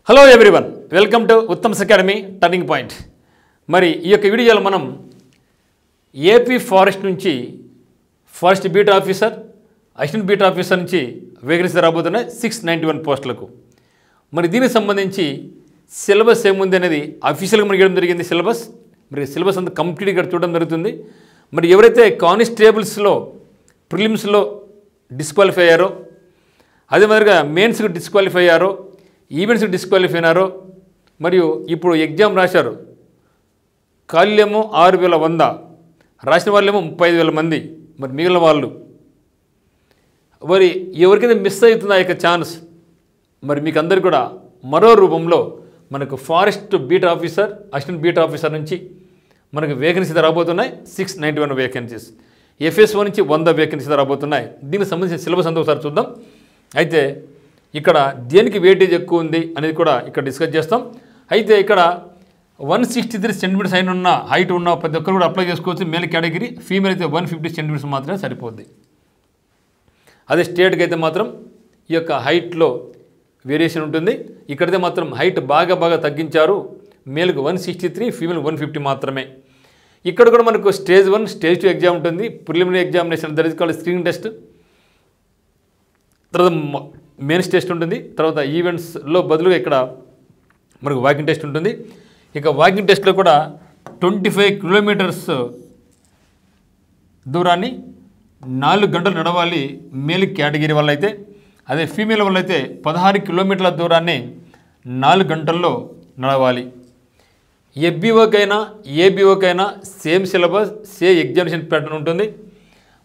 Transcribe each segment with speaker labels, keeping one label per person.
Speaker 1: Hello everyone, welcome to Uttam's academy turning point. మరి ఈ యొక్క వీడియోలో మనం ఏపీ ఫారెస్ట్ నుంచి forest beat officer, assistant beat officer నుంచి వేకెన్సీ రాబోతున్నాయి 691 పోస్టులకు. మరి దీనికి సంబంధించి సిలబస్ ఏముంది అనేది అఫీషియల్గా మనకి ఇవ్వడం జరిగింది. మరి సిలబస్ అంతా కంప్లీట్గా చూడడం జరుగుతుంది. మరి ఎవరైతే కానిస్టేబుల్స్లో ప్రిలిమ్స్లో డిస్క్వాలిఫై అయ్యారో, అదే మాదిరిగా మెయిన్స్కి డిస్క్వాలిఫై అయ్యారో, ఈవెంట్స్కి డిస్క్వాలిఫై అయినారో, మరియు ఇప్పుడు ఎగ్జామ్ రాశారు, ఖాళీలేమో 6100, రాసిన వాళ్ళేమో 35,000 మంది. మరి మిగిలిన వాళ్ళు మరి ఎవరికైతే మిస్ అవుతుందో ఆ యొక్క ఛాన్స్, మరి మీకు అందరికీ కూడా మరో రూపంలో మనకు forest beat officer, assistant beat officer నుంచి మనకు వేకెన్సీ రాబోతున్నాయి 691 వేకెన్సీస్. FS1 నుంచి 100 వేకెన్సీ రాబోతున్నాయి. దీనికి సంబంధించిన సిలబస్ అంతా ఒకసారి చూద్దాం. అయితే ఇక్కడ దేనికి వెయిటేజ్ ఎక్కువ ఉంది అనేది కూడా ఇక్కడ డిస్కస్ చేస్తాం. అయితే ఇక్కడ 163 సెంటీమీటర్స్ హైట్ ఉన్న ప్రతి ఒక్కరు కూడా అప్లై చేసుకోవచ్చు. మేల్ కేటగిరీ, ఫీమేల్ అయితే 150 సెంటీమీటర్స్ మాత్రమే సరిపోద్ది. అదే స్టేట్కి అయితే మాత్రం ఈ యొక్క హైట్లో వేరియేషన్ ఉంటుంది. ఇక్కడైతే మాత్రం హైట్ బాగా తగ్గించారు. మేల్కి 163, ఫీమేల్ 150 మాత్రమే. ఇక్కడ కూడా మనకు స్టేజ్ 1, స్టేజ్ 2 ఎగ్జామ్ ఉంటుంది. Preliminary examination that is called screening test, తర్వాత మెయిన్స్ టెస్ట్ ఉంటుంది, తర్వాత ఈవెంట్స్లో బదులుగా ఇక్కడ మనకు వాకింగ్ టెస్ట్ ఉంటుంది. ఇక వాకింగ్ టెస్ట్లో కూడా 25 కిలోమీటర్స్ దూరాన్ని 4 గంటలు నడవాలి మేల్ కేటగిరీ వల్ల అయితే. అదే ఫీమేల్ వల్ల అయితే 16 కిలోమీటర్ల దూరాన్ని 4 గంటల్లో నడవాలి. ఎఫ్బీఓకైనా ఏబీఓకైనా same syllabus, same examination pattern ఉంటుంది.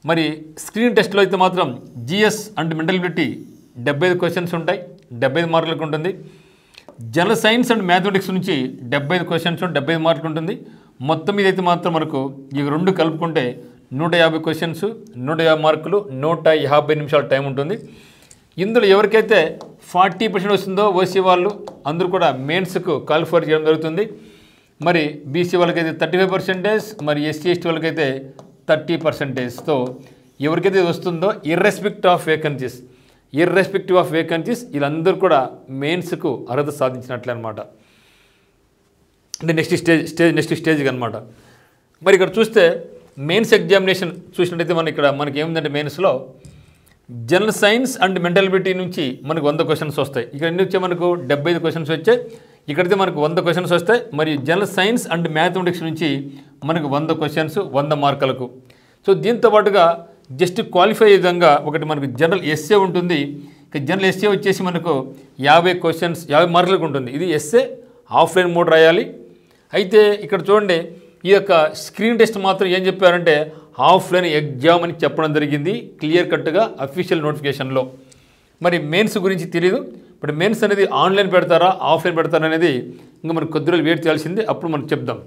Speaker 1: మరి స్క్రీన్ టెస్ట్లో అయితే మాత్రం GS and mental ability 75 questions ఉంటాయి, 75 మార్కులకు ఉంటుంది. జనరల్ సైన్స్ అండ్ మ్యాథమెటిక్స్ నుంచి 75 క్వశ్చన్స్, 75 మార్కులు ఉంటుంది. మొత్తం ఇదైతే మాత్రం మనకు ఈ రెండు కలుపుకుంటే 150 క్వశ్చన్స్, 150 మార్కులు, 150 నిమిషాల టైం ఉంటుంది. ఇందులో ఎవరికైతే 40% వస్తుందో ఓసీ వాళ్ళు అందరూ కూడా మెయిన్స్కు క్వాలిఫై చేయడం జరుగుతుంది. మరి బీసీ వాళ్ళకైతే 35%, మరి ఎస్సీ ఎస్టీ వాళ్ళకైతే 30%తో ఎవరికైతే వస్తుందో ఇర్రెస్పెక్టివ్ ఆఫ్ వేకెన్సీస్ వీళ్ళందరూ కూడా మెయిన్స్కు అర్హత సాధించినట్లే అనమాట. అంటే నెక్స్ట్ స్టేజ్కి అనమాట. మరి ఇక్కడ చూస్తే మెయిన్స్ ఎగ్జామినేషన్ చూసినట్టయితే మనకి ఏముందంటే మెయిన్స్లో general science and mental ability నుంచి మనకు 100 క్వశ్చన్స్ వస్తాయి. ఇక్కడ ఎన్ని వచ్చాయి మనకు 75 క్వశ్చన్స్ వచ్చాయి. ఇక్కడైతే మనకు 100 క్వశ్చన్స్ వస్తాయి. మరియు జనరల్ సైన్స్ అండ్ మ్యాథమెటిక్స్ నుంచి మనకు 100 క్వశ్చన్స్ 100 మార్కులకు. సో దీంతో పాటుగా జస్ట్ క్వాలిఫై అయ్యే విధంగా ఒకటి మనకు జనరల్ ఎస్ఏ ఉంటుంది. ఇక జనరల్ ఎస్ఏ వచ్చేసి మనకు 50 క్వశ్చన్స్ 50 మార్కులకు ఉంటుంది. ఇది ఎస్ఏ ఆఫ్లైన్ మోడ్ రాయాలి. అయితే ఇక్కడ చూడండి, ఈ యొక్క స్క్రీన్ టెస్ట్ మాత్రం ఏం చెప్పారంటే ఆఫ్లైన్ ఎగ్జామ్ అని చెప్పడం జరిగింది క్లియర్ కట్గా అఫీషియల్ నోటిఫికేషన్లో. మరి మెయిన్స్ గురించి తెలియదు. ఇప్పుడు మెయిన్స్ అనేది ఆన్లైన్ పెడతారా, ఆఫ్లైన్ పెడతారా అనేది ఇంకా మనకు కొద్ది రోజులు వెయిట్ చేయాల్సింది, అప్పుడు మనం చెప్దాం.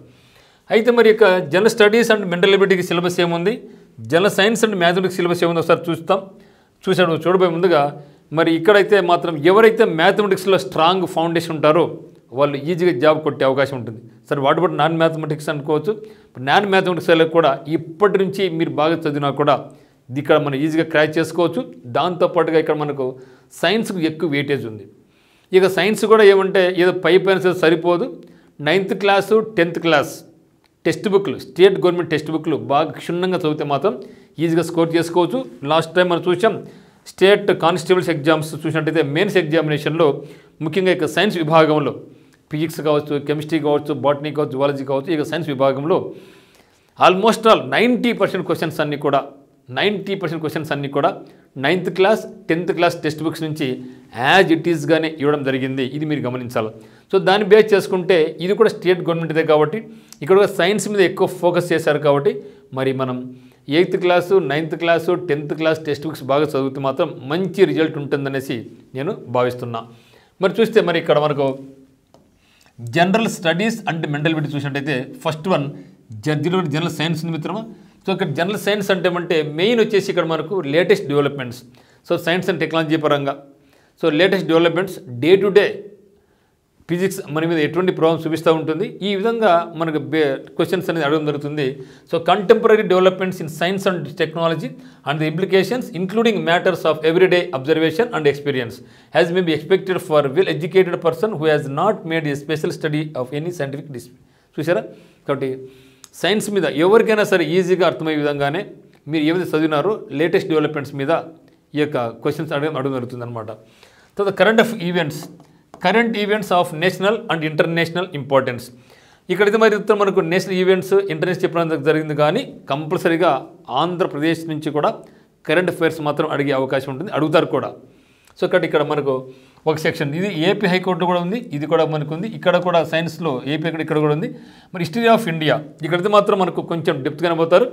Speaker 1: అయితే మరి ఇక జనరల్ స్టడీస్ అండ్ మెంటల్ ఎబిలిటీకి సిలబస్ ఏముంది, general science and mathematics syllabus ఏముంది ఒకసారి చూడబోయే ముందుగా మరి ఇక్కడైతే మాత్రం ఎవరైతే మ్యాథమెటిక్స్లో స్ట్రాంగ్ ఫౌండేషన్ ఉంటారో వాళ్ళు ఈజీగా జాబ్ కొట్టే అవకాశం ఉంటుంది. సరే వాటి బట్టి నాన్ మ్యాథమెటిక్స్ అనుకోవచ్చు. నాన్ మ్యాథమెటిక్స్ వాళ్ళకి కూడా ఇప్పటి నుంచి మీరు బాగా చదివినా కూడా ఇక్కడ మనం ఈజీగా క్రాక్ చేసుకోవచ్చు. దాంతోపాటుగా ఇక్కడ మనకు సైన్స్కు ఎక్కువ వెయిటేజ్ ఉంది. ఇక సైన్స్ కూడా ఏమంటే ఏదో పైన సరిపోదు. 9th class 10th class text బుక్లు, స్టేట్ గవర్నమెంట్ టెక్స్ట్ బుక్లు బాగా క్షుణ్ణంగా చదివితే మాత్రం ఈజీగా స్కోర్ చేసుకోవచ్చు. లాస్ట్ టైం మనం చూసాం స్టేట్ కానిస్టేబుల్స్ ఎగ్జామ్స్ చూసినట్టయితే మెయిన్స్ ఎగ్జామినేషన్లో ముఖ్యంగా ఇక సైన్స్ విభాగంలో ఫిజిక్స్ కావచ్చు, కెమిస్ట్రీ కావచ్చు, బాటనీ కావచ్చు, జువాలజీ కావచ్చు, ఇక సైన్స్ విభాగంలో ఆల్మోస్ట్ ఆల్ 90% క్వశ్చన్స్ అన్నీ కూడా 9th class 10th class text books నుంచి యాజ్ ఇట్ ఈస్గానే ఇవ్వడం జరిగింది. ఇది మీరు గమనించాలి. సో దాన్ని బేస్ చేసుకుంటే ఇది కూడా స్టేట్ గవర్నమెంట్దే కాబట్టి ఇక్కడ కూడా సైన్స్ మీద ఎక్కువ ఫోకస్ చేశారు. కాబట్టి మరి మనం 8th class 9th class 10th class text books బాగా చదివితే మాత్రం మంచి రిజల్ట్ ఉంటుందనేసి నేను భావిస్తున్నా. మరి చూస్తే మరి ఇక్కడ మనకు general studies and mental ability చూసినట్టయితే ఫస్ట్ వన్ జనరల్ సైన్స్ మిత్రమా. సో ఇక్కడ జనరల్ సైన్స్ అంటే మెయిన్ వచ్చేసి ఇక్కడ మనకు latest developments. So science and technology పరంగా so latest developments day to day physics మన మీద ఎటువంటి ప్రభావం చూపిస్తూ ఉంటుంది. ఈ విధంగా మనకు క్వశ్చన్స్ అనేది అడగడం జరుగుతుంది. So contemporary developments in science and technology and the implications including matters of everyday observation and experience has may be expected for well educated person who has not made A special study of any scientific discipline. చూసారా? కాబట్టి science మీద ఎవరికైనా సరే ఈజీగా అర్థమయ్యే విధంగానే మీరు ఏవైతే చదివినారో లేటెస్ట్ డెవలప్మెంట్స్ మీద ఈ యొక్క క్వశ్చన్స్ అడగడం జరుగుతుంది అనమాట. తర్వాత current events of national and international importance. ఇక్కడైతే మరి మనకు నేషనల్ ఈవెంట్స్ ఇంటర్నేషనల్ చెప్పడం జరిగింది, కానీ కంపల్సరీగా ఆంధ్రప్రదేశ్ నుంచి కూడా కరెంట్ అఫైర్స్ మాత్రం అడిగే అవకాశం ఉంటుంది, అడుగుతారు కూడా. సో ఇక్కడ మనకు ఒక సెక్షన్ ఇది ఏపీ హైకోర్టు కూడా ఉంది, ఇది కూడా మనకు ఉంది. ఇక్కడ కూడా సైన్స్లో ఏపీ ఇక్కడ కూడా ఉంది. మరి హిస్టరీ ఆఫ్ ఇండియా ఇక్కడైతే మాత్రం మనకు కొంచెం డెప్త్గానే పోతారు.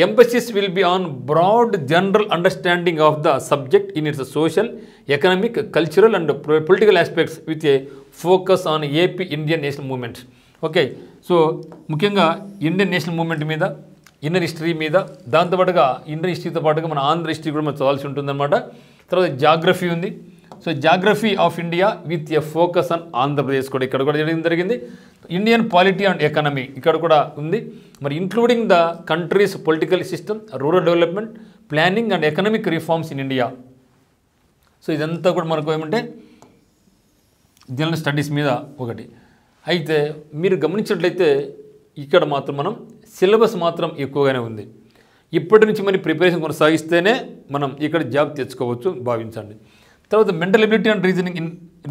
Speaker 1: Emphasis will be on broad general understanding of the subject in its social, economic, cultural and political aspects with a focus on AP Indian national movement. Okay, so ముఖ్యంగా Indian national movement మీద, Indian history మీద, దాంతోపాటుగా Indian హిస్టరీతో పాటుగా మన Andhra history కూడా మనం చదవాల్సి ఉంటుందన్నమాట. తర్వాత జాగ్రఫీ ఉంది. So geography of India with a focus on Andhra Pradesh కూడా ఇక్కడ కూడా జరిగింది. ఇండియన్ పాలిటీ అండ్ ఎకానమీ ఇక్కడ కూడా ఉంది. మరి including the countries political system, rural development, planning and economic reforms in India. So ఇదంతా కూడా మనకు ఏమంటే జనరల్ స్టడీస్ మీద ఒకటి. అయితే మీరు గమనించినట్లయితే ఇక్కడ మాత్రం మనం సిలబస్ మాత్రం ఎక్కువగానే ఉంది. ఇప్పటి నుంచి మరి ప్రిపరేషన్ కొనసాగిస్తేనే మనం ఇక్కడ జాబ్ తెచ్చుకోవచ్చు భావించండి. తర్వాత mental ability and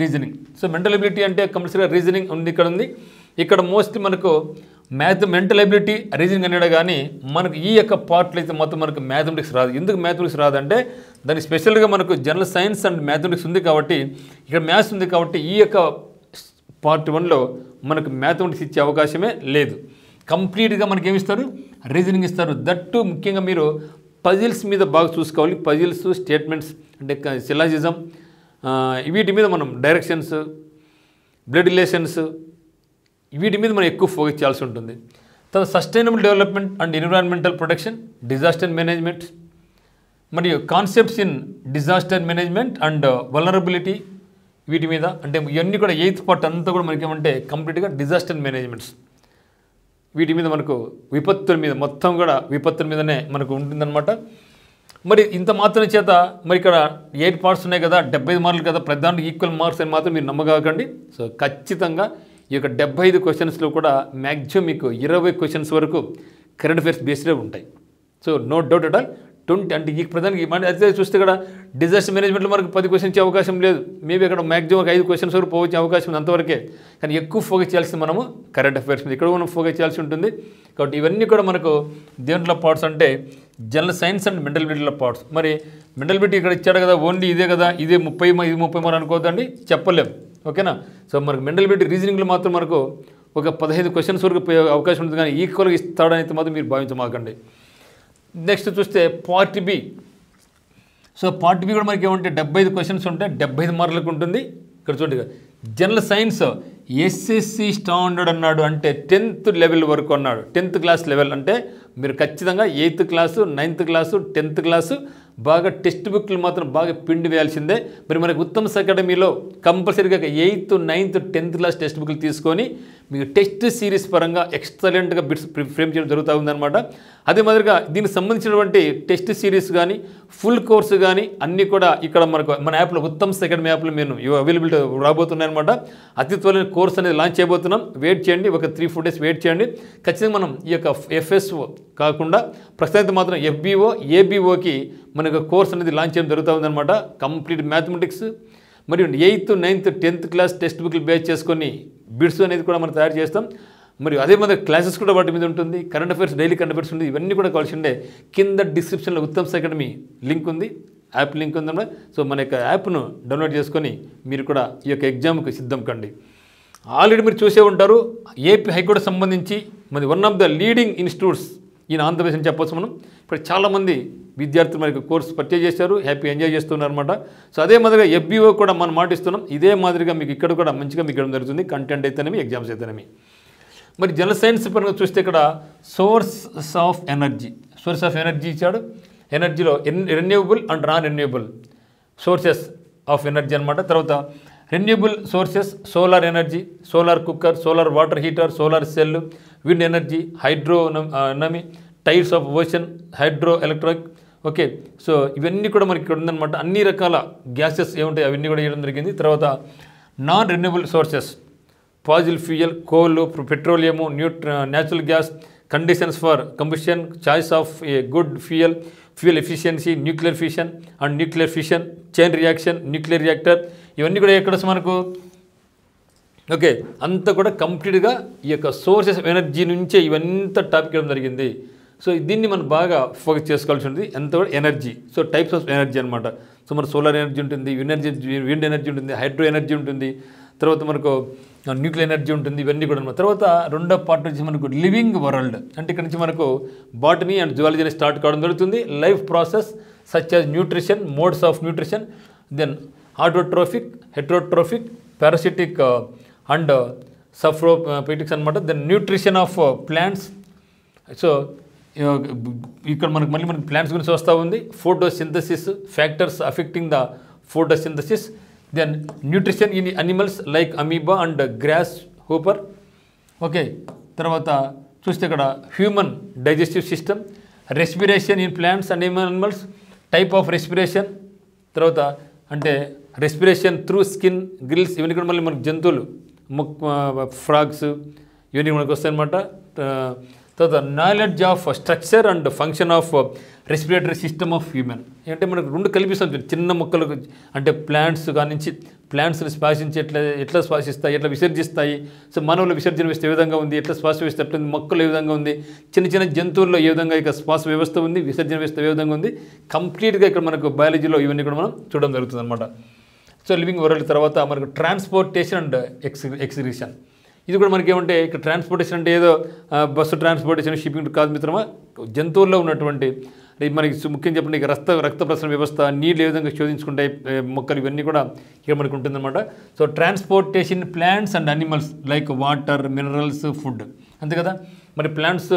Speaker 1: reasoning. So mental ability అంటే కంపల్సరీగా రీజనింగ్ ఉంది, ఇక్కడ ఉంది. ఇక్కడ మోస్ట్లీ మనకు మెంటల్ ఎబిలిటీ రీజనింగ్ అనేది, కానీ మనకు ఈ యొక్క పార్ట్లో అయితే మొత్తం మనకు మ్యాథమెటిక్స్ రాదు. ఎందుకు మ్యాథమెటిక్స్ రాదంటే దానికి స్పెషల్గా మనకు జనరల్ సైన్స్ అండ్ మ్యాథమెటిక్స్ ఉంది కాబట్టి, ఇక్కడ మ్యాథ్స్ ఉంది కాబట్టి ఈ యొక్క పార్ట్ 1లో మనకు మ్యాథమెటిక్స్ ఇచ్చే అవకాశమే లేదు. కంప్లీట్గా మనకి ఏమిస్తారు? రీజనింగ్ ఇస్తారు. దట్టు ముఖ్యంగా మీరు పజిల్స్ మీద బాగా చూసుకోవాలి. పజిల్స్, స్టేట్మెంట్స్ అంటే సిలాజిజం, వీటి మీద మనం డైరెక్షన్స్, బ్లడ్ రిలేషన్స్, వీటి మీద మనం ఎక్కువ ఫోకస్ చేయాల్సి ఉంటుంది. తర్వాత sustainable development and environmental protection, disaster management, మరియు concepts in disaster management and vulnerability, వీటి మీద అంటే ఇవన్నీ కూడా 8th పార్ట్ అంతా కూడా మనకి ఏమంటే కంప్లీట్గా డిజాస్టర్ మేనేజ్మెంట్స్, వీటి మీద మనకు విపత్తుల మీద మొత్తం కూడా విపత్తుల మీదనే మనకు ఉంటుందన్నమాట. మరి ఇంత మాత్రం చేత మరి ఇక్కడ 8 పార్ట్స్ ఉన్నాయి కదా, 75 మార్కులు కదా, ప్రధానికి ఈక్వల్ మార్క్స్ అని మాత్రం మీరు నమ్మకండి. సో ఖచ్చితంగా ఈ యొక్క 75 క్వశ్చన్స్లో కూడా మ్యాక్సిమం మీకు 20 క్వశ్చన్స్ వరకు కరెంట్ అఫైర్స్ బేస్డే ఉంటాయి. So no doubt at all. 20 అంటే ఈ ప్రధానికి అయితే చూస్తే ఇక్కడ డిజాస్టర్ మేనేజ్మెంట్లో మనకు 10 క్వశ్చన్స్ ఇచ్చే అవకాశం లేదు. మేబీ అక్కడ మ్యాక్సిమం ఒక 5 క్వశ్చన్స్ వరకు పోవచ్చే అవకాశం ఉంది, అంతవరకే. కానీ ఎక్కువ ఫోకస్ చేయాల్సింది మనము కరెంట్ అఫైర్స్ మీద, ఇక్కడ మనం ఫోకస్ చేయాల్సి ఉంటుంది. కాబట్టి ఇవన్నీ కూడా మనకు దేంట్లో పార్ట్స్ అంటే జనరల్ సైన్స్ అండ్ మెంటల్ ఎబిలిటీల పార్ట్స్. మరి మెంటల్ ఎబిలిటీ ఇక్కడ ఇచ్చాడు కదా, ఓన్లీ ఇదే కదా, ఇదే 30 మార్కులు అనుకోవద్దండి, చెప్పలేం. ఓకేనా? సో మనకు మెంటల్ ఎబిలిటీ రీజనింగ్లో మాత్రం మనకు ఒక 15 క్వశ్చన్స్ వరకు పోయే అవకాశం ఉంటుంది, కానీ ఈక్వల్గా ఇస్తాడనైతే మాత్రం మీరు భావించమాకండి. నెక్స్ట్ చూస్తే part B. So part B కూడా మనకి ఏమంటే 75 క్వశ్చన్స్ ఉంటాయి, 75 మార్కులకు ఉంటుంది. ఇక్కడ చూడండి, జనరల్ సైన్స్ ఎస్ఎస్సి స్టాండర్డ్ అన్నాడు అంటే 10th లెవెల్ వరకు అన్నాడు. 10th క్లాస్ లెవెల్ అంటే మీరు ఖచ్చితంగా 8th class, 9th class, 10th class బాగా టెక్స్ట్ బుక్లు మాత్రం బాగా పిండి వేయాల్సిందే. మరి మనకు ఉత్తమ్స్ అకాడమీలో కంపల్సరీగా 8th, 9th, 10th class text బుక్లు తీసుకొని మీకు టెస్ట్ సిరీస్ పరంగా ఎక్సలెంట్గా బిట్స్ ఫ్రేమ్ చేయడం జరుగుతూ ఉందన్నమాట. అదే మాదిరిగా దీనికి సంబంధించినటువంటి టెస్ట్ సిరీస్ కానీ ఫుల్ కోర్సు కానీ అన్నీ కూడా ఇక్కడ మనకు మన యాప్లో ఉత్తమ్స్ అకాడమీ యాప్లో మేము అవైలబిలిటీ రాబోతున్నాయన్నమాట. అతి త్వరలో కోర్స్ అనేది లాంచ్ చేయబోతున్నాం. వెయిట్ చేయండి, ఒక 3-4 డేస్ వెయిట్ చేయండి. ఖచ్చితంగా మనం ఈ యొక్క FSO కాకుండా ప్రస్తుతం మాత్రం FBO, ABOకి మనకు కోర్స్ అనేది లాంచ్ చేయడం జరుగుతూ ఉందన్నమాట. కంప్లీట్ మ్యాథమెటిక్స్ మరియు 8th, 9th, 10th class text బుక్లు బేస్ చేసుకొని బిట్స్ అనేది కూడా మనం తయారు చేస్తాం. మరియు అదే మాదిరి క్లాసెస్ కూడా వాటి మీద ఉంటుంది. Current affairs, daily current affairs ఉంటుంది. ఇవన్నీ కూడా కావాల్సి ఉండే కింద డిస్క్రిప్షన్లో ఉత్తమ్స్ అకాడమీ లింక్ ఉంది, యాప్ లింక్ ఉందన్నమాట. సో మన యొక్క యాప్ను డౌన్లోడ్ చేసుకొని మీరు కూడా ఈ యొక్క ఎగ్జామ్కి సిద్ధం కండి. ఆల్రెడీ మీరు చూసే ఉంటారు, ఏపీ హైకోర్టు సంబంధించి మరి one of the leading institutes ఈయన ఆంధ్రప్రదేశ్ అని చెప్పొచ్చు మనం. ఇప్పుడు చాలామంది విద్యార్థులు మనకి కోర్స్ పర్చేజ్ చేశారు, హ్యాపీ ఎంజాయ్ చేస్తున్నారు అనమాట. సో అదే మాదిరిగా FBO కూడా మనం మాటిస్తున్నాం. ఇదే మాదిరిగా మీకు ఇక్కడ కూడా మంచిగా మీకు ఇవ్వడం జరుగుతుంది, కంటెంట్ అయితేనేమి, ఎగ్జామ్స్ అయితేనేమి. మరి జనరల్ సైన్స్ పరంగా చూస్తే ఇక్కడ సోర్స్ ఆఫ్ ఎనర్జీ ఇచ్చాడు. ఎనర్జీలో renewable and non renewable sources of energy అనమాట. తర్వాత renewable sources, solar energy, solar cooker, solar water heater, solar cell, wind energy, హైడ్రోనమీ, tides of ocean, hydro electric. Okay, so ఇవన్నీ కూడా మనకి ఇక్కడ ఉందన్నమాట. అన్ని రకాల గ్యాసెస్ ఏముంటాయి అవన్నీ కూడా ఇవ్వడం జరిగింది. తర్వాత non renewable sources, Faasil fuel, coal, petroleum, natural gas, conditions for combustion, choice of a good fuel, fuel efficiency, nuclear fission and nuclear fission, chain reaction, nuclear reactor, ఇవన్నీ కూడా ఎక్కడ మనకు ఓకే అంతా కూడా కంప్లీట్గా ఈ యొక్క సోర్సెస్ ఆఫ్ ఎనర్జీ నుంచే ఇవంతా టాపిక్ ఇవ్వడం జరిగింది. సో దీన్ని మనం బాగా ఫోకస్ చేసుకోవాల్సి ఉంటుంది. ఎంత కూడా energy, so types of energy అనమాట. సో మన సోలార్ ఎనర్జీ ఉంటుంది, విండ్ ఎనర్జీ ఉంటుంది, హైడ్రో ఎనర్జీ ఉంటుంది, తర్వాత మనకు న్యూక్లియర్ ఎనర్జీ ఉంటుంది, ఇవన్నీ కూడా అనమాట. తర్వాత రెండో పార్ట్ వచ్చి మనకు లివింగ్ వరల్డ్, అంటే ఇక్కడ నుంచి మనకు బాటనీ అండ్ జువాలజీ అనేది స్టార్ట్ కావడం జరుగుతుంది. Life process such as nutrition, modes of nutrition, then autotrophic, heterotrophic, parasitic and saprophytics అనమాట. Then nutrition of plants. So ఇక్కడ మనకి ప్లాంట్స్ గురించి వస్తూ ఉంది. Photosynthesis, factors affecting the photosynthesis, then nutrition in animals like amoeba and grasshopper. Okay, తర్వాత చూస్తే ఇక్కడ human digestive system, respiration in plants and animals, type of respiration, తర్వాత అంటే రెస్పిరేషన్ త్రూ స్కిన్, గ్రిల్స్, ఇవన్నీ కూడా మళ్ళీ మనకు జంతువులు, ఫ్రాగ్స్, ఇవన్నీ మనకు వస్తాయన్నమాట. తర్వాత knowledge of structure and function of respiratory system of human, అంటే మనకు రెండు కల్పిస్తుంది. చిన్న మొక్కలకు అంటే ప్లాంట్స్ కానించి ప్లాంట్స్ని శ్వాసించి ఎట్లా శ్వాసిస్తాయి, ఎట్లా విసర్జిస్తాయి, సో మానవుల విసర్జన వ్యవస్థ ఏ విధంగా ఉంది, ఎట్లా శ్వాస వ్యవస్థ ఎట్లా ఉంది, మొక్కలు ఏ విధంగా ఉంది, చిన్న చిన్న జంతువుల్లో ఏ విధంగా ఇక శ్వాస వ్యవస్థ ఉంది, విసర్జన వ్యవస్థ ఏ విధంగా ఉంది, కంప్లీట్గా ఇక్కడ మనకు బయాలజీలో ఇవన్నీ కూడా మనం చూడడం జరుగుతుంది అనమాట. సో లివింగ్ వరల్డ్ తర్వాత మనకు ట్రాన్స్పోర్టేషన్ అండ్ ఎక్స్క్రీషన్. ఇది కూడా మనకి ఏమంటే ఇక్కడ ట్రాన్స్పోర్టేషన్ అంటే ఏదో బస్సు ట్రాన్స్పోర్టేషన్, షిప్పింగ్ కాదు మిత్రమా. జంతువుల్లో ఉన్నటువంటి మనకి ముఖ్యంగా చెప్పండి రక్త ప్రసరణ వ్యవస్థ, నీళ్ళు ఏ విధంగా శోధించుకుంటాయి మొక్కలు, ఇవన్నీ కూడా ఇక్కడ మనకు ఉంటుందన్నమాట. So transportation plants and animals like water, minerals, food, అంతే కదా. మరి ప్లాంట్స్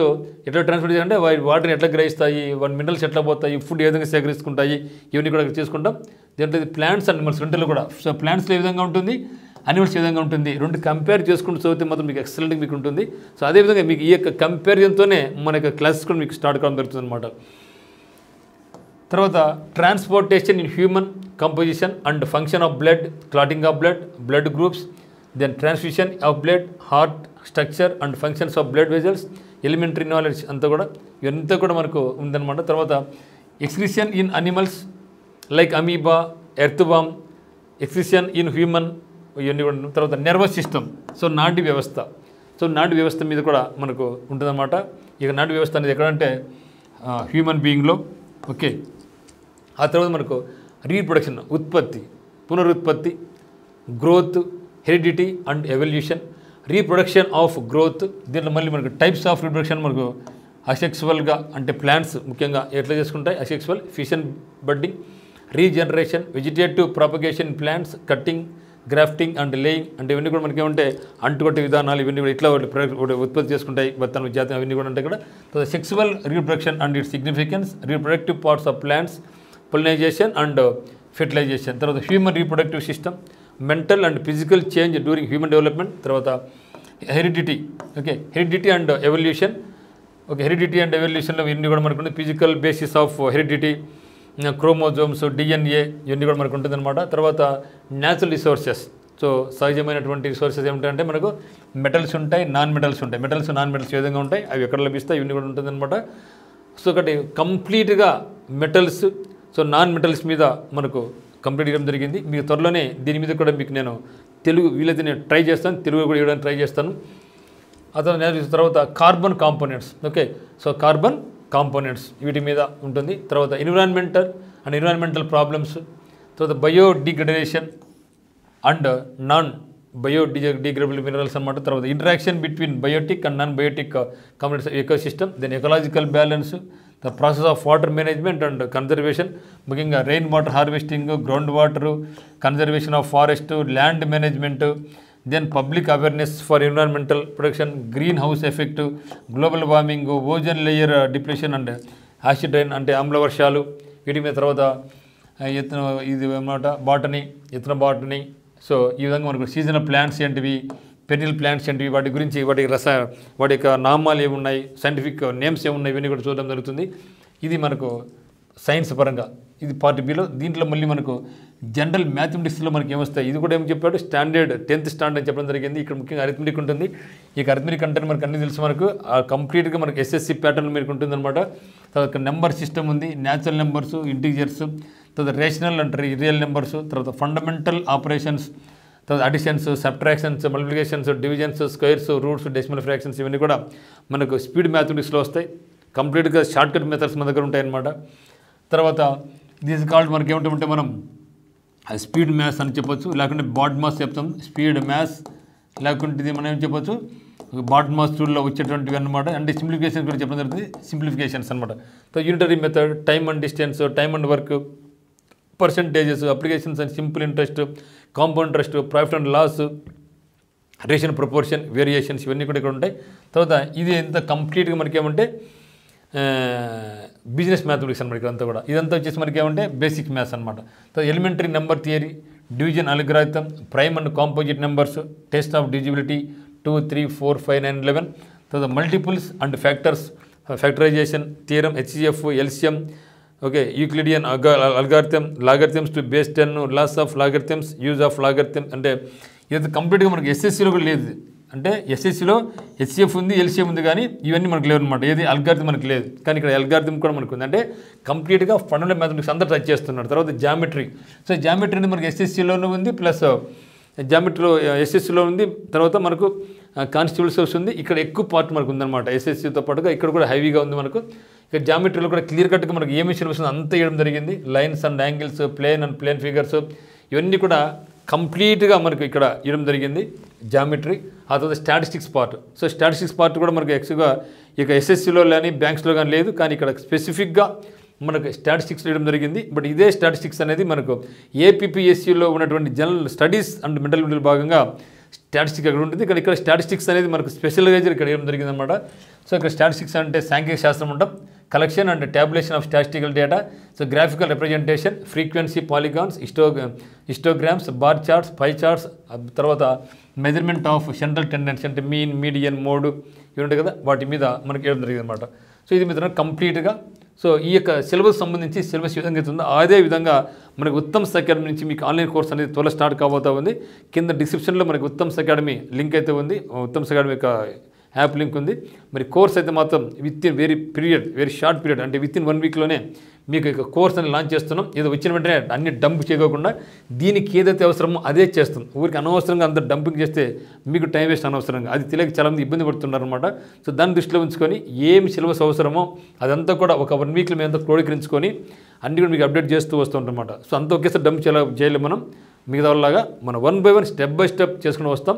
Speaker 1: ఎట్లా ట్రాన్స్పోర్టేషన్ అంటే వాటర్ని ఎట్లా గ్రహిస్తాయి, మినరల్స్ ఎట్లా పోతాయి, ఫుడ్ ఏ విధంగా సేకరిస్తుంటాయి, ఇవన్నీ కూడా చేసుకుంటాం. దీంట్లో ప్లాంట్స్ అండ్ అనిమల్స్ రెండులో కూడా. సో ప్లాంట్స్లో ఏ విధంగా ఉంటుంది, అనిమల్స్ ఏ విధంగా ఉంటుంది, రెండు కంపేర్ చేసుకుంటూ చదివితే మాత్రం మీకు ఎక్సలెంట్గా మీకు ఉంటుంది. సో అదేవిధంగా మీకు ఈ యొక్క కంపారిజన్తోనే మన యొక్క క్లాసెస్ కూడా మీకు స్టార్ట్ కావడం జరుగుతుంది అనమాట. తర్వాత transportation in human composition and function of blood, clotting of blood, blood groups, then transfusion of blood, heart structure and functions of blood vessels, elementary knowledge అంతా కూడా ఇవంతా కూడా మనకు ఉందన్నమాట. తర్వాత excretion in animals like amoeba, earthworm, excretion in human, ఇవన్నీ కూడా. తర్వాత నర్వస్ సిస్టమ్, సో నాడీ వ్యవస్థ, సో నాడీ వ్యవస్థ మీద కూడా మనకు ఉంటుందన్నమాట. ఇక నాడీ వ్యవస్థ అనేది ఎక్కడంటే హ్యూమన్ బీయింగ్లో. ఓకే, ఆ తర్వాత మనకు రీప్రొడక్షన్, ఉత్పత్తి, పునరుత్పత్తి, growth, heredity and evolution, reproduction of growth. దీంట్లో మళ్ళీ మనకు టైప్స్ ఆఫ్ రీప్రొడక్షన్ మనకు అసెక్సువల్గా అంటే ప్లాంట్స్ ముఖ్యంగా ఎట్లా చేసుకుంటాయి, asexual, fission budding, regeneration, vegetative propagation plants, cutting, grafting and laying, అంటే ఇవన్నీ కూడా మనకి ఏమంటే అంటుకొట్టే విధానాలు, ఇవన్నీ కూడా ఇట్లా ఉత్పత్తి చేసుకుంటాయి విత్తనం జాతి, అవన్నీ కూడా ఉంటాయి ఇక్కడ. తర్వాత sexual reproduction and its significance, reproductive parts of plants, pollination and fertilisation. తర్వాత human reproductive system, mental and physical change during human development. తర్వాత heredity, okay, heredity and evolution. Okay, heredity and ఎవల్యూషన్లో ఇవన్నీ కూడా మనకు physical basis of heredity, chromosomes, DNA, ఇవన్నీ కూడా మనకు ఉంటుందన్నమాట. తర్వాత న్యాచురల్ రిసోర్సెస్, సో సహజమైనటువంటి రిసోర్సెస్ ఏమిటంటే మనకు మెటల్స్ ఉంటాయి, నాన్ మెటల్స్ ఉంటాయి. మెటల్స్, నాన్ మెటల్స్ ఏ విధంగా ఉంటాయి, అవి ఎక్కడ లభిస్తాయి, ఇవన్నీ కూడా ఉంటుందన్నమాట. సో ఒకటి కంప్లీట్గా మెటల్స్, సో నాన్ మెటల్స్ మీద మనకు కంప్లీట్ ఇవ్వడం జరిగింది. మీకు త్వరలోనే దీని మీద కూడా మీకు నేను తెలుగు వీలైతే నేను ట్రై చేస్తాను, తెలుగు కూడా ఇవ్వడానికి ట్రై చేస్తాను. తర్వాత carbon components, okay, so carbon components వీటి మీద ఉంటుంది. తర్వాత ఎన్విరాన్మెంటల్ ప్రాబ్లమ్స్, తర్వాత biodegradation and non biodegradable minerals అనమాట. తర్వాత interaction between biotic and non biotic communities ecosystem, then ecological balance, the process of water management and conservation, ముఖ్యంగా rain water harvesting, ground water, conservation of forest, land management, then public awareness for environmental protection, green house effect, global warming, ozone layer depression and acid rain అంటే ఆమ్ల వర్షాలు, వీటి మీద. తర్వాత ఇది అన్నమాట botany, botany, so ఈ విధంగా మనకు సీజనల్ ప్లాంట్స్ ఏంటివి, పెరినియల్ ప్లాంట్స్ ఏంటివి, వాటి గురించి వాటి యొక్క నామాలు ఏమున్నాయి, సైంటిఫిక్ నేమ్స్ ఏమున్నాయి, ఇవన్నీ కూడా చూడడం జరుగుతుంది. ఇది మనకు సైన్స్ పరంగా ఇది పార్ట్ బిలో. దీంట్లో మళ్ళీ మనకు జనరల్ మ్యాథమెటిక్స్లో మనకి ఏమొస్తాయి, ఇది కూడా ఏం చెప్పాడు, స్టాండర్డ్ 10th స్టాండర్డ్ అని చెప్పడం జరిగింది. ఇక్కడ ముఖ్యంగా అరిథమెటిక్ ఉంటుంది. ఈ అరిథమెటిక్ అంటే మనకు అన్ని తెలుసు, మనకు కంప్లీట్గా మనకు ఎస్ఎస్సి ప్యాటర్న్ మీకు ఉంటుందన్నమాట. తర్వాత నెంబర్ సిస్టమ్ ఉంది, న్యాచురల్ నెంబర్స్, ఇంటీజర్స్, తర్వాత రేషనల్ అంటారు రియల్ నెంబర్స్, తర్వాత ఫండమెంటల్ ఆపరేషన్స్, తర్వాత additions, subtractions, multiplications, divisions, squares, roots, decimal fractions, ఇవన్నీ కూడా మనకు స్పీడ్ మ్యాథమెటిక్స్లో వస్తాయి. కంప్లీట్గా షార్ట్ కట్ మెథడ్స్ మన దగ్గర ఉంటాయన్నమాట. తర్వాత దిస్ కాల్డ్ మనకి ఏమిటంటే మనం స్పీడ్ మ్యాథ్స్ అని చెప్పొచ్చు, లేకుంటే బాడ్ మాస్ చెప్తాం, స్పీడ్ మ్యాథ్స్, లేకుంటే ఇది మనం ఏం చెప్పొచ్చు బాడ్ మాస్ టూల్లో వచ్చేటువంటివి అనమాట. అంటే సింప్లిఫికేషన్ కూడా చెప్పడం జరుగుతుంది, సింప్లిఫికేషన్స్ అనమాట. Unitary method, time and distance, time and work, percentages, applications and simple interest, compound interest, profit and loss, ration proportion, variations, ఇవన్నీ కూడా ఇక్కడ ఉంటాయి. తర్వాత ఇది ఎంత కంప్లీట్గా మనకి ఏమంటే బిజినెస్ మ్యాథమెటిక్స్ అనమాట. ఇదంతా కూడా ఇదంతా వచ్చేసి మనకి ఏమంటే బేసిక్ మ్యాథ్స్ అనమాట. తర్వాత elementary number theory, division algorithm, prime and composite numbers, test of divisibility 2, 3, 4, 5, 9, 11. తర్వాత multiples and factors, factorisation theorem, HCF, LCM, okay, Euclidean algorithm, logarithms to base 10, laws of logarithms, use of logarithm. అంటే ఇది కంప్లీట్గా మనకి ఎస్ఎస్సిలో కూడా లేదు. అంటే ఎస్ఎస్సిలో HCF ఉంది, LCM ఉంది, కానీ ఇవన్నీ మనకు లేవు అనమాట. ఏది అల్గారిథం మనకు లేదు, కానీ ఇక్కడ అల్గారిథం కూడా మనకు ఉంది. అంటే కంప్లీట్గా ఫండమెంటల్ మ్యాథమెటిక్స్ అంతా టచ్ చేస్తున్నాడు. తర్వాత జామెట్రీ, సో జామెట్రీ అనేది మనకి ఎస్ఎస్సిలోనూ ఉంది, ప్లస్ జామెట్రీలో ఎస్ఎస్సిలో ఉంది. తర్వాత మనకు కానిస్టేబుల్స్ వస్తుంది. ఇక్కడ ఎక్కువ పార్ట్ మనకు ఉందన్నమాట ఎస్ఎస్సితో పాటుగా. ఇక్కడ కూడా హెవీగా ఉంది మనకు. ఇక్కడ జామెట్రీలో కూడా క్లియర్ కట్గా మనకు ఏమి సిలబస్ అంతా వేయడం జరిగింది. Lines and angles, plane and plane figures, ఇవన్నీ కూడా కంప్లీట్గా మనకు ఇక్కడ ఇవ్వడం జరిగింది జామెట్రీ. ఆ తర్వాత statistics part. So statistics part కూడా మనకు ఎక్స్గా ఇక ఎస్ఎస్సిలో కానీ బ్యాంక్స్లో కానీ లేదు, కానీ ఇక్కడ స్పెసిఫిక్గా మనకు స్టాటిస్టిక్స్ ఇవ్వడం జరిగింది. బట్ ఇదే స్టాటిస్టిక్స్ అనేది మనకు ఏపీపీఎస్సిలో ఉన్నటువంటి జనరల్ స్టడీస్ అండ్ మెంటల్ భాగంగా స్టాటిస్టిక్స్ అక్కడ ఉంటుంది. కానీ ఇక్కడ స్టాటిస్టిక్స్ అనేది మనకు స్పెషల్గా ఇక్కడ ఇవ్వడం జరిగింది అనమాట. సో ఇక్కడ స్టాటిస్టిక్స్ అంటే సాంఖ్యిక శాస్త్రం ఉంటాం, collection and tabulation of statistical data, so graphical representation, frequency, polygons, histograms, bar charts, pi charts, తర్వాత మెజర్మెంట్ ఆఫ్ సెంట్రల్ టెండెన్సీ అంటే మీన్, మీడియన్, మోడ్, ఇవి ఉంటాయి కదా, వాటి మీద మనకి ఇవ్వడం జరిగింది అనమాట. సో ఇది మీద కంప్లీట్గా సో ఈ యొక్క సిలబస్ సంబంధించి సిలబస్ ఏ విధంగా అవుతుందో అదే విధంగా మనకు ఉత్తమ్స్ అకాడమీ నుంచి మీకు ఆన్లైన్ కోర్స్ అనేది త్వరలో స్టార్ట్ కాబోతా ఉంది. కింద డిస్క్రిప్షన్లో మనకి ఉత్తమ్స్ అకాడమీ లింక్ అయితే ఉంది, ఉత్తమ్స్ అకాడమీ యొక్క యాప్ లింక్ ఉంది. మరి కోర్స్ అయితే మాత్రం with in very short period, అంటే విత్ ఇన్ 1 వీక్లోనే మీకు ఇక కోర్స్ అని లాంచ్ చేస్తున్నాం. ఏదో వచ్చిన వెంటనే అన్ని డంప్ చేయకుండా దీనికి ఏదైతే అవసరమో అదే చేస్తాం. ఊరికి అనవసరంగా అంత డంపింగ్ చేస్తే మీకు టైం వేస్ట్ అనవసరంగా, అది తెలియక చాలామంది ఇబ్బంది పడుతున్నారు అనమాట. సో దాన్ని దృష్టిలో ఉంచుకొని ఏమి సిలబస్ అవసరమో అదంతా కూడా ఒక 1 వీక్లో మేము అంతా క్రోడీకరించుకొని అన్ని కూడా మీకు అప్డేట్ చేస్తూ వస్తుంటామన్నమాట. సో అంత ఒకేసారి డంప్ చేయలేము మనం, మిగతా వాళ్ళలాగా మనం 1 by 1 స్టెప్ బై స్టెప్ చేసుకుని వస్తాం.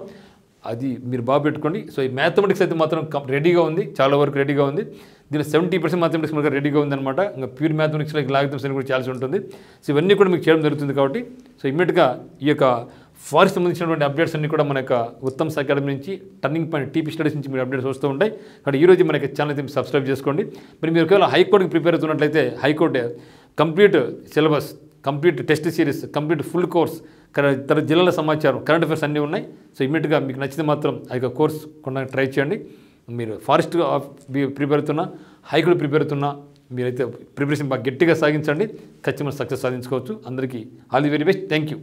Speaker 1: అది మీరు బాగా పెట్టుకోండి. సో ఈ మ్యాథమెటిక్స్ అయితే మాత్రం రెడీగా ఉంది, చాలా వరకు రెడీగా ఉంది. దీనిలో 70% మ్యాథమెటిక్స్ మనకు రెడీగా ఉందన్నమాట. ఇంకా ప్యూర్ మ్యాథమెటిక్స్లో లాగిథమ్స్ అని కూడా చేయాల్సి ఉంటుంది. సో ఇవన్నీ కూడా మీకు చేయడం జరుగుతుంది. కాబట్టి సో ఇమ్మీడియట్గా ఈ యొక్క ఫారెస్ట్ సంబంధించినటువంటి అప్డేట్స్ అన్ని కూడా మన యొక్క ఉత్తమ్స్ అకాడమీ నుంచి, టర్నింగ్ పాయింట్ టీపీ స్టడీస్ నుంచి మీరు అప్డేట్స్ వస్తూ ఉంటాయి. కాబట్టి ఈరోజు మన యొక్క ఛానల్ అయితే సబ్స్క్రైబ్ చేసుకోండి. మరి మీరు ఒకవేళ హైకోర్టుకి ప్రిపేర్ అవుతున్నట్లయితే high court complete syllabus, complete test series, complete full course, తన జిల్లాల సమాచారం, కరెంట్ అఫైర్స్ అన్నీ ఉన్నాయి. సో ఇమ్మీడియట్గా మీకు నచ్చితే మాత్రం ఆ యొక్క కోర్స్ కొనడానికి ట్రై చేయండి. మీరు ఫారెస్ట్ ప్రిపేర్ అవుతున్నా, హైకోర్టు ప్రిపేర్ అవుతున్నా, మీరైతే ప్రిపరేషన్ బాగా గట్టిగా సాగించండి, ఖచ్చితంగా సక్సెస్ సాధించుకోవచ్చు. అందరికీ all the very best. Thank you.